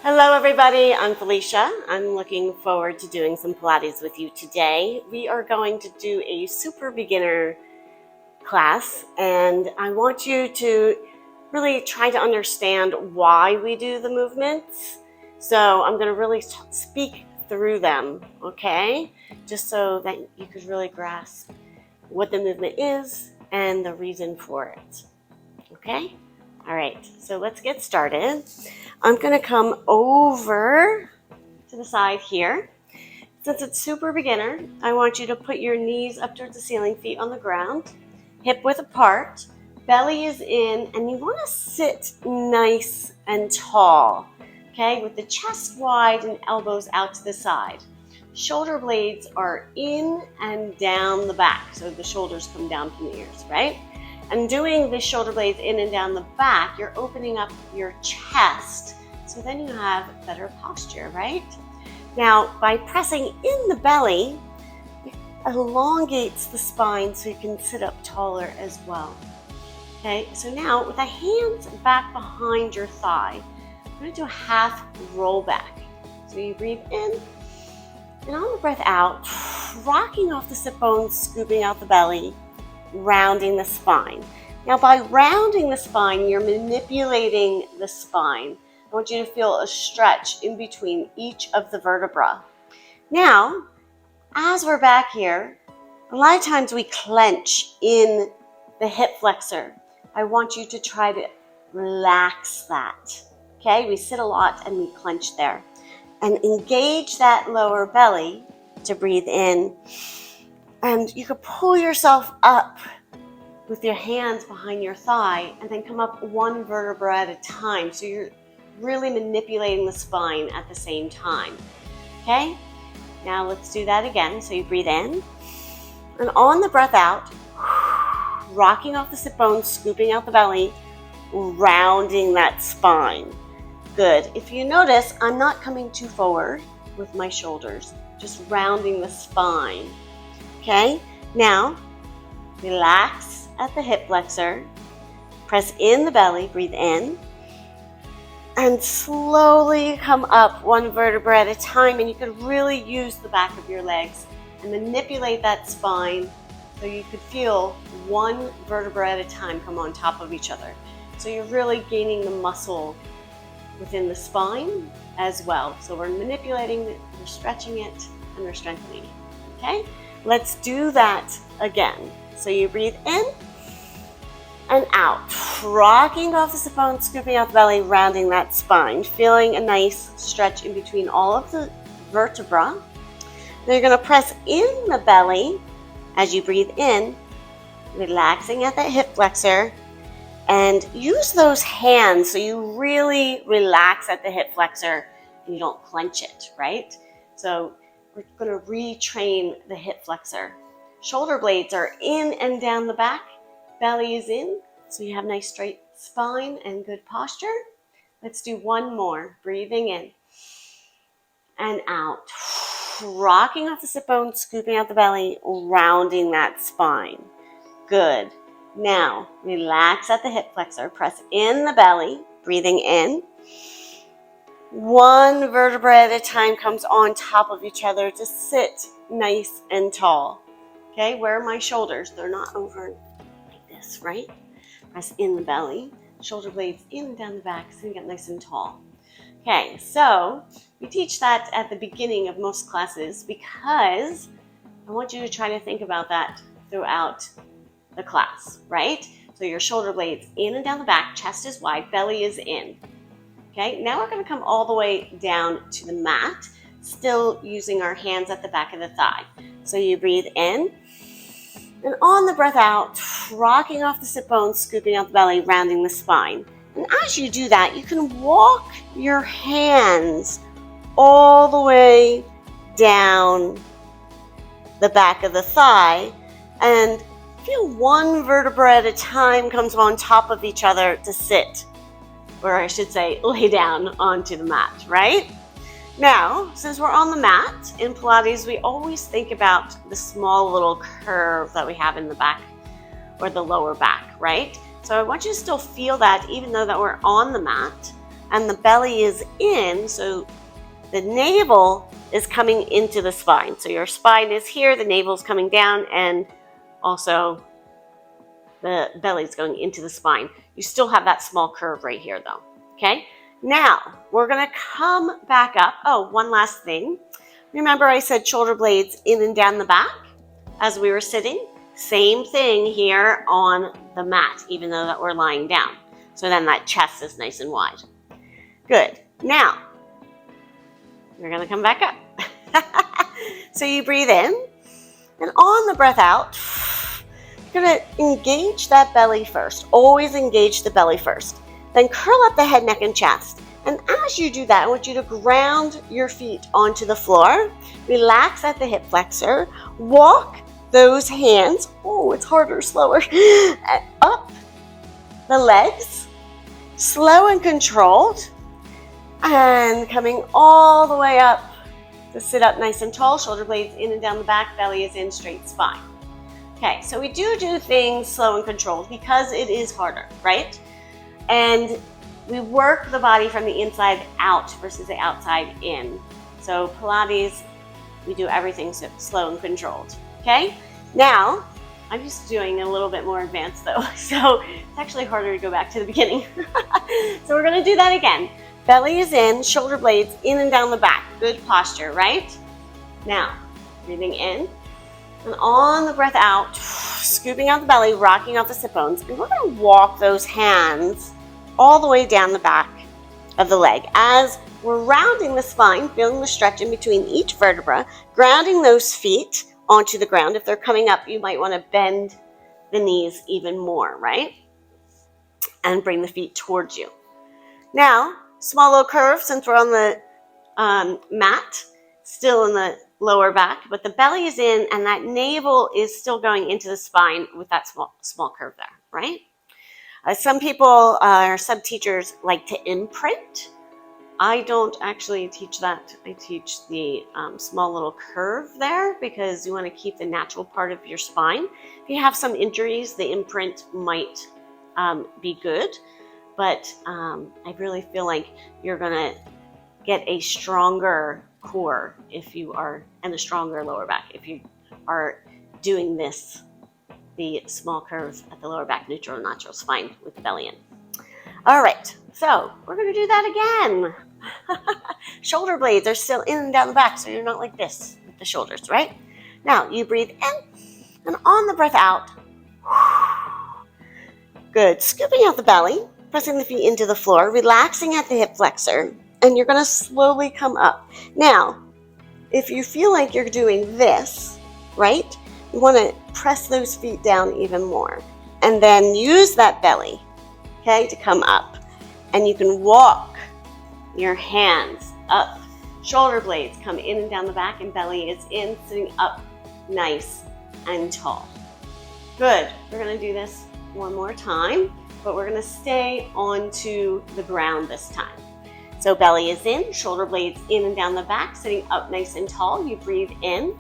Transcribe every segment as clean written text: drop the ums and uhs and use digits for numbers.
Hello everybody, I'm Felicia. I'm looking forward to doing some Pilates with you today. We are going to do a super beginner class and I want you to really try to understand why we do the movements. So I'm going to really speak through them, okay? Just so that you could really grasp what the movement is and the reason for it, okay? All right, so let's get started. I'm gonna come over to the side here. Since it's super beginner, I want you to put your knees up towards the ceiling, feet on the ground, hip width apart, belly is in, and you wanna sit nice and tall, okay? With the chest wide and elbows out to the side. Shoulder blades are in and down the back, so the shoulders come down from the ears, right? And doing the shoulder blades in and down the back, you're opening up your chest, so then you have better posture, right? Now, by pressing in the belly, it elongates the spine so you can sit up taller as well. Okay, so now with the hands back behind your thigh, I'm gonna do a half roll back. So you breathe in, and on the breath out, rocking off the sit bones, scooping out the belly, rounding the spine. Now by rounding the spine, you're manipulating the spine. I want you to feel a stretch in between each of the vertebrae. Now, as we're back here, a lot of times we clench in the hip flexor. I want you to try to relax that. Okay, we sit a lot and we clench there. And engage that lower belly to breathe in. And you could pull yourself up with your hands behind your thigh and then come up one vertebra at a time. So you're really manipulating the spine at the same time. Okay? Now let's do that again. So you breathe in. And on the breath out, rocking off the sit bones, scooping out the belly, rounding that spine. Good. If you notice, I'm not coming too forward with my shoulders, just rounding the spine. Okay, now relax at the hip flexor, press in the belly, breathe in, and slowly come up one vertebra at a time. And you could really use the back of your legs and manipulate that spine so you could feel one vertebra at a time come on top of each other. So you're really gaining the muscle within the spine as well. So we're manipulating it, we're stretching it, and we're strengthening it, okay? Let's do that again. So you breathe in and out, rocking off the sit bones, scooping out the belly, rounding that spine, feeling a nice stretch in between all of the vertebrae. Then you're gonna press in the belly as you breathe in, relaxing at that hip flexor, and use those hands so you really relax at the hip flexor and you don't clench it, right? So we're going to retrain the hip flexor. Shoulder blades are in and down the back. Belly is in, so you have nice straight spine and good posture. Let's do one more. Breathing in and out. Rocking off the sit bones, scooping out the belly, rounding that spine. Good. Now, relax at the hip flexor. Press in the belly. Breathing in. One vertebra at a time comes on top of each other to sit nice and tall. Okay, where are my shoulders? They're not over like this, right? Press in the belly, shoulder blades in and down the back so you get nice and tall. Okay, so we teach that at the beginning of most classes because I want you to try to think about that throughout the class, right? So your shoulder blades in and down the back, chest is wide, belly is in. Okay, now we're going to come all the way down to the mat, still using our hands at the back of the thigh. So you breathe in, and on the breath out, rocking off the sit bones, scooping out the belly, rounding the spine. And as you do that, you can walk your hands all the way down the back of the thigh and feel one vertebra at a time comes on top of each other to sit. Or I should say, lay down onto the mat, right? Now, since we're on the mat, in Pilates, we always think about the small little curve that we have in the back or the lower back, right? So I want you to still feel that even though that we're on the mat, and the belly is in, so the navel is coming into the spine. So your spine is here, the navel is coming down, and also the belly is going into the spine. You still have that small curve right here though, okay? Now, we're gonna come back up. Oh, one last thing. Remember I said shoulder blades in and down the back as we were sitting? Same thing here on the mat, even though that we're lying down. So then that chest is nice and wide. Good. Now, you're gonna come back up. So you breathe in, and on the breath out, you're gonna engage that belly first. Always engage the belly first. Then curl up the head, neck, and chest. And as you do that, I want you to ground your feet onto the floor. Relax at the hip flexor. Walk those hands, oh, it's harder, slower, up the legs, slow and controlled, and coming all the way up to sit up nice and tall, shoulder blades in and down the back, belly is in, straight spine. Okay, so we do things slow and controlled because it is harder, right? And we work the body from the inside out versus the outside in. So Pilates, we do everything slow and controlled. Okay, now I'm just doing a little bit more advanced though, so it's actually harder to go back to the beginning. So we're going to do that again. Belly is in, shoulder blades in and down the back. Good posture, right? Now, breathing in, and on the breath out, scooping out the belly, rocking out the sit bones, and we're going to walk those hands all the way down the back of the leg as we're rounding the spine, feeling the stretch in between each vertebra, grounding those feet onto the ground. If they're coming up, you might want to bend the knees even more, right? And bring the feet towards you. Now, small little curve since we're on the mat, still in the lower back, but the belly is in and that navel is still going into the spine with that small curve there, right? Some people, our sub-teachers, like to imprint. I don't actually teach that. I teach the small little curve there because you want to keep the natural part of your spine. If you have some injuries, the imprint might be good, but I really feel like you're going to get a stronger core if you are, and a stronger lower back if you are doing this, the small curve at the lower back, neutral and natural spine with the belly in. All right, so we're going to do that again. Shoulder blades are still in and down the back, so you're not like this with the shoulders, right? Now you breathe in, and on the breath out, good, scooping out the belly, pressing the feet into the floor, relaxing at the hip flexor, and you're going to slowly come up. Now, if you feel like you're doing this, right, you want to press those feet down even more, and then use that belly, okay, to come up, and you can walk your hands up. Shoulder blades come in and down the back, and belly is in, sitting up nice and tall. Good. We're going to do this one more time, but we're going to stay onto the ground this time. So belly is in, shoulder blades in and down the back, sitting up nice and tall. You breathe in,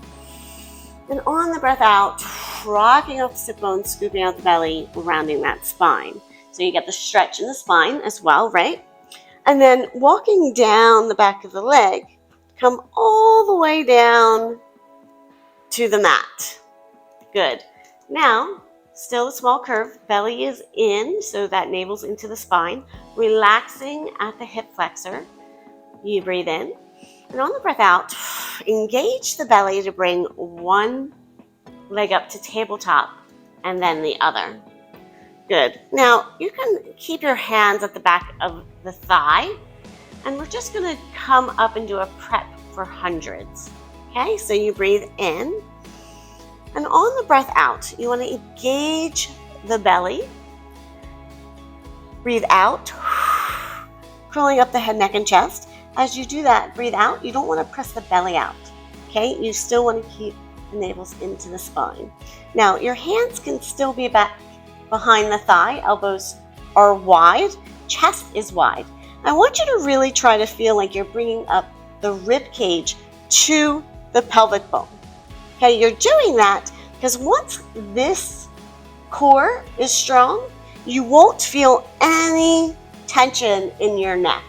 and on the breath out, rocking off the sit bones, scooping out the belly, rounding that spine. So you get the stretch in the spine as well, right? And then walking down the back of the leg, come all the way down to the mat. Good. Now, still a small curve, belly is in, so that navel's into the spine, relaxing at the hip flexor. You breathe in, and on the breath out, engage the belly to bring one leg up to tabletop and then the other. Good. Now, you can keep your hands at the back of the thigh, and we're just going to come up and do a prep for hundreds. Okay, so you breathe in, and on the breath out, you want to engage the belly. Breathe out, curling up the head, neck, and chest. As you do that, breathe out. You don't want to press the belly out. Okay, you still want to keep the navels into the spine. Now, your hands can still be back behind the thigh, elbows are wide, chest is wide. I want you to really try to feel like you're bringing up the rib cage to the pelvic bone. Okay, you're doing that because once this core is strong, you won't feel any tension in your neck.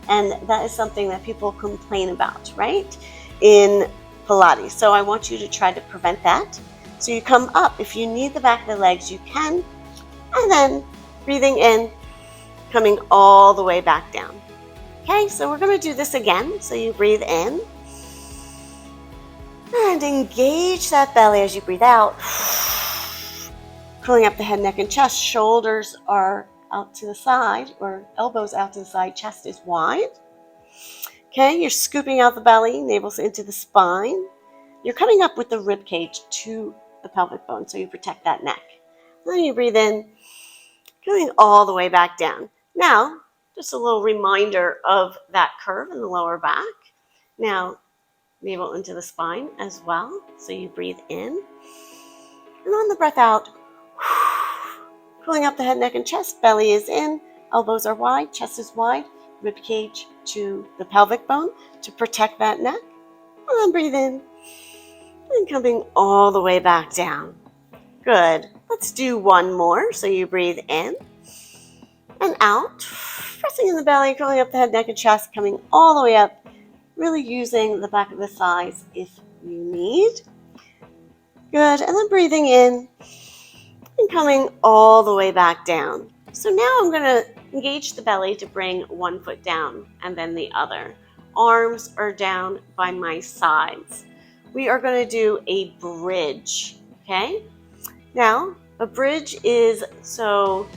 And that is something that people complain about, right? In Pilates. So I want you to try to prevent that. So you come up. If you need the back of the legs, you can. And then breathing in, coming all the way back down. Okay, so we're going to do this again. So you breathe in and engage that belly as you breathe out. Pulling up the head, neck, and chest. Shoulders are out to the side, or elbows out to the side. Chest is wide. Okay, you're scooping out the belly, navel's into the spine. You're coming up with the rib cage to the pelvic bone, so you protect that neck. Then you breathe in, going all the way back down. Now, just a little reminder of that curve in the lower back. Now, navel into the spine as well. So you breathe in. And on the breath out, pulling up the head, neck, and chest. Belly is in, elbows are wide, chest is wide, rib cage to the pelvic bone to protect that neck. And then breathe in and coming all the way back down. Good. Let's do one more. So you breathe in and out, pressing in the belly, curling up the head, neck, and chest, coming all the way up, really using the back of the thighs if you need. Good. And then breathing in and coming all the way back down. So now I'm going to engage the belly to bring one foot down and then the other. Arms are down by my sides. We are going to do a bridge, okay? Now, a bridge is so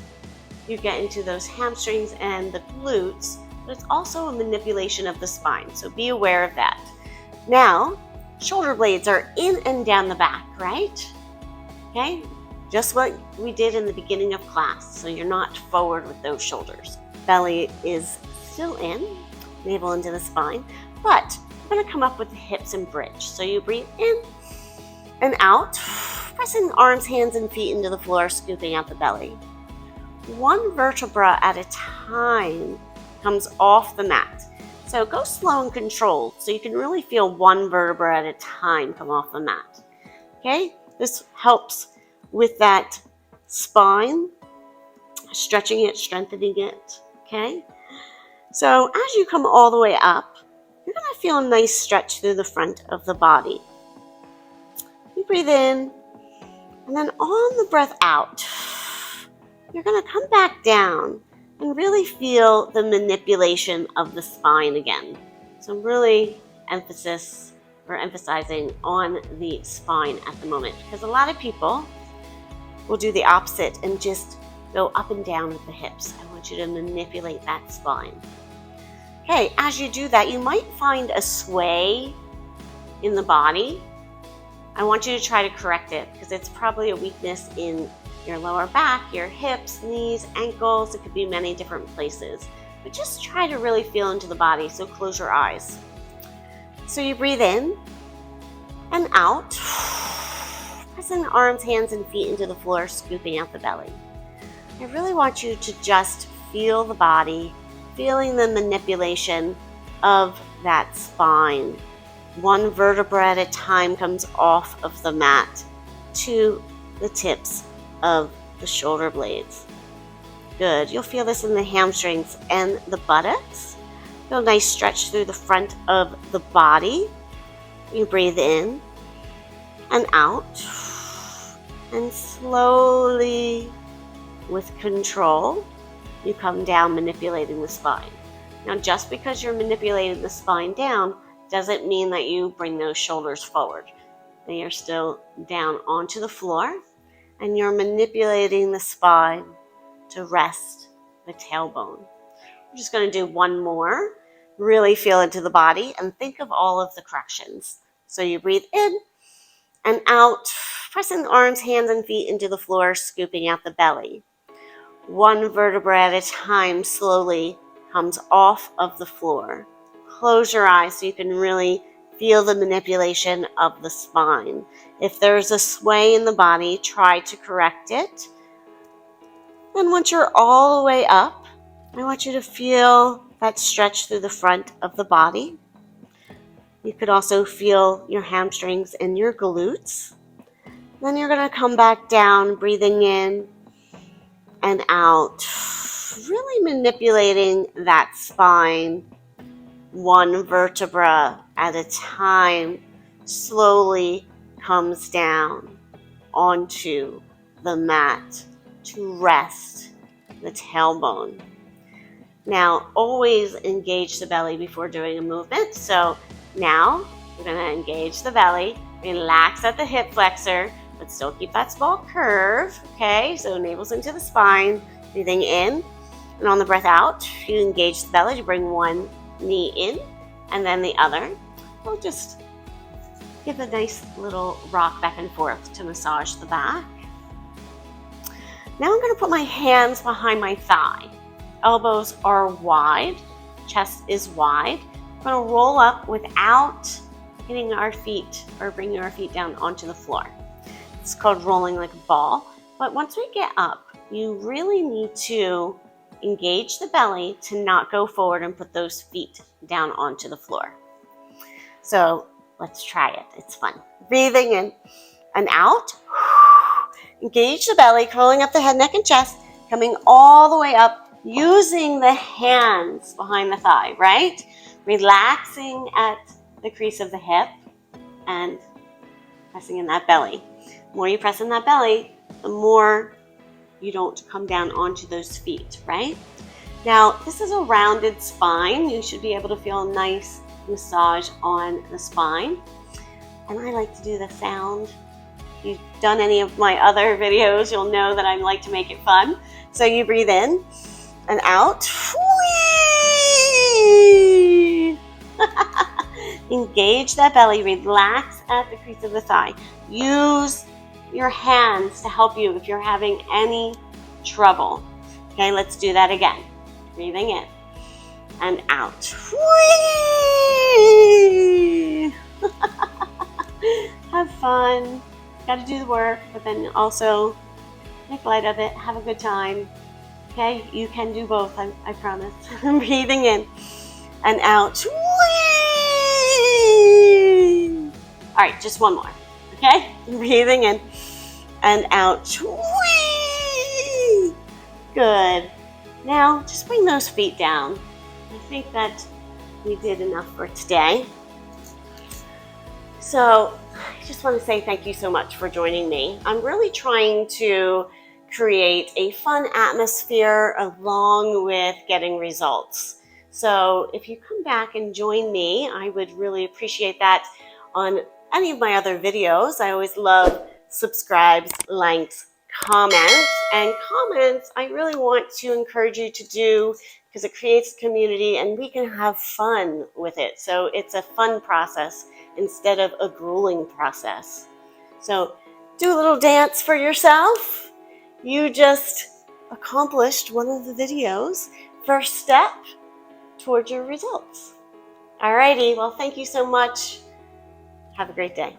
you get into those hamstrings and the glutes, but it's also a manipulation of the spine, so be aware of that. Now, shoulder blades are in and down the back, right? Okay, just what we did in the beginning of class, so you're not forward with those shoulders. Belly is still in, navel into the spine, but we're going to come up with the hips and bridge. So you breathe in and out, pressing arms, hands, and feet into the floor, scooping out the belly. One vertebra at a time comes off the mat. So go slow and controlled so you can really feel one vertebra at a time come off the mat. Okay, this helps with that spine, stretching it, strengthening it. Okay, so as you come all the way up, you're going to feel a nice stretch through the front of the body. You breathe in, and then on the breath out, you're going to come back down and really feel the manipulation of the spine again. So really emphasizing on the spine at the moment, because a lot of people will do the opposite and just go up and down with the hips. I want you to manipulate that spine. Okay, as you do that, you might find a sway in the body. I want you to try to correct it because it's probably a weakness in your lower back, your hips, knees, ankles. It could be many different places. But just try to really feel into the body, so close your eyes. So you breathe in and out, pressing arms, hands, and feet into the floor, scooping out the belly. I really want you to just feel the body, feeling the manipulation of that spine. One vertebra at a time comes off of the mat to the tips of the shoulder blades. Good. You'll feel this in the hamstrings and the buttocks. Feel a nice stretch through the front of the body. You breathe in and out, and slowly, with control, you come down, manipulating the spine. Now, just because you're manipulating the spine down doesn't mean that you bring those shoulders forward. They are still down onto the floor, and you're manipulating the spine to rest the tailbone. We're just going to do one more. Really feel into the body and think of all of the corrections. So you breathe in and out, pressing the arms, hands, and feet into the floor, scooping out the belly. One vertebra at a time slowly comes off of the floor. Close your eyes so you can really feel the manipulation of the spine. If there's a sway in the body, try to correct it. And once you're all the way up, I want you to feel that stretch through the front of the body. You could also feel your hamstrings and your glutes. Then you're going to come back down, breathing in and out, really manipulating that spine one vertebra at a time slowly comes down onto the mat to rest the tailbone. Now, always engage the belly before doing a movement. So now we're going to engage the belly, relax at the hip flexor, but still keep that small curve. Okay, so navel's into the spine, breathing in, and on the breath out, you engage the belly to bring one knee in and then the other. We'll just give a nice little rock back and forth to massage the back. Now I'm going to put my hands behind my thigh. Elbows are wide, chest is wide. I'm going to roll up without hitting our feet or bringing our feet down onto the floor. It's called rolling like a ball. But once we get up, you really need to engage the belly to not go forward and put those feet down onto the floor. So let's try it. It's fun. Breathing in and out. Engage the belly, curling up the head, neck, and chest, coming all the way up, using the hands behind the thigh, right? Relaxing at the crease of the hip and pressing in that belly. The more you press in that belly, the more you don't come down onto those feet, right? Now, this is a rounded spine. You should be able to feel a nice massage on the spine. And I like to do the sound. If you've done any of my other videos, you'll know that I like to make it fun. So you breathe in and out. Engage that belly, relax at the crease of the thigh. Use your hands to help you if you're having any trouble. Okay, let's do that again. Breathing in and out. Have fun. Got to do the work, but then also make light of it. Have a good time. Okay, you can do both, I promise. Breathing in and out. All right, just one more. Okay, breathing in and out. Good. Now, just bring those feet down. I think that we did enough for today. So, I just want to say thank you so much for joining me. I'm really trying to create a fun atmosphere along with getting results. So if you come back and join me, I would really appreciate that on any of my other videos. I always love subscribes, likes, comments. And comments, I really want to encourage you to do because it creates a community and we can have fun with it. So it's a fun process instead of a grueling process. So do a little dance for yourself. You just accomplished one of the videos. First step towards your results. Alrighty, well, thank you so much. Have a great day.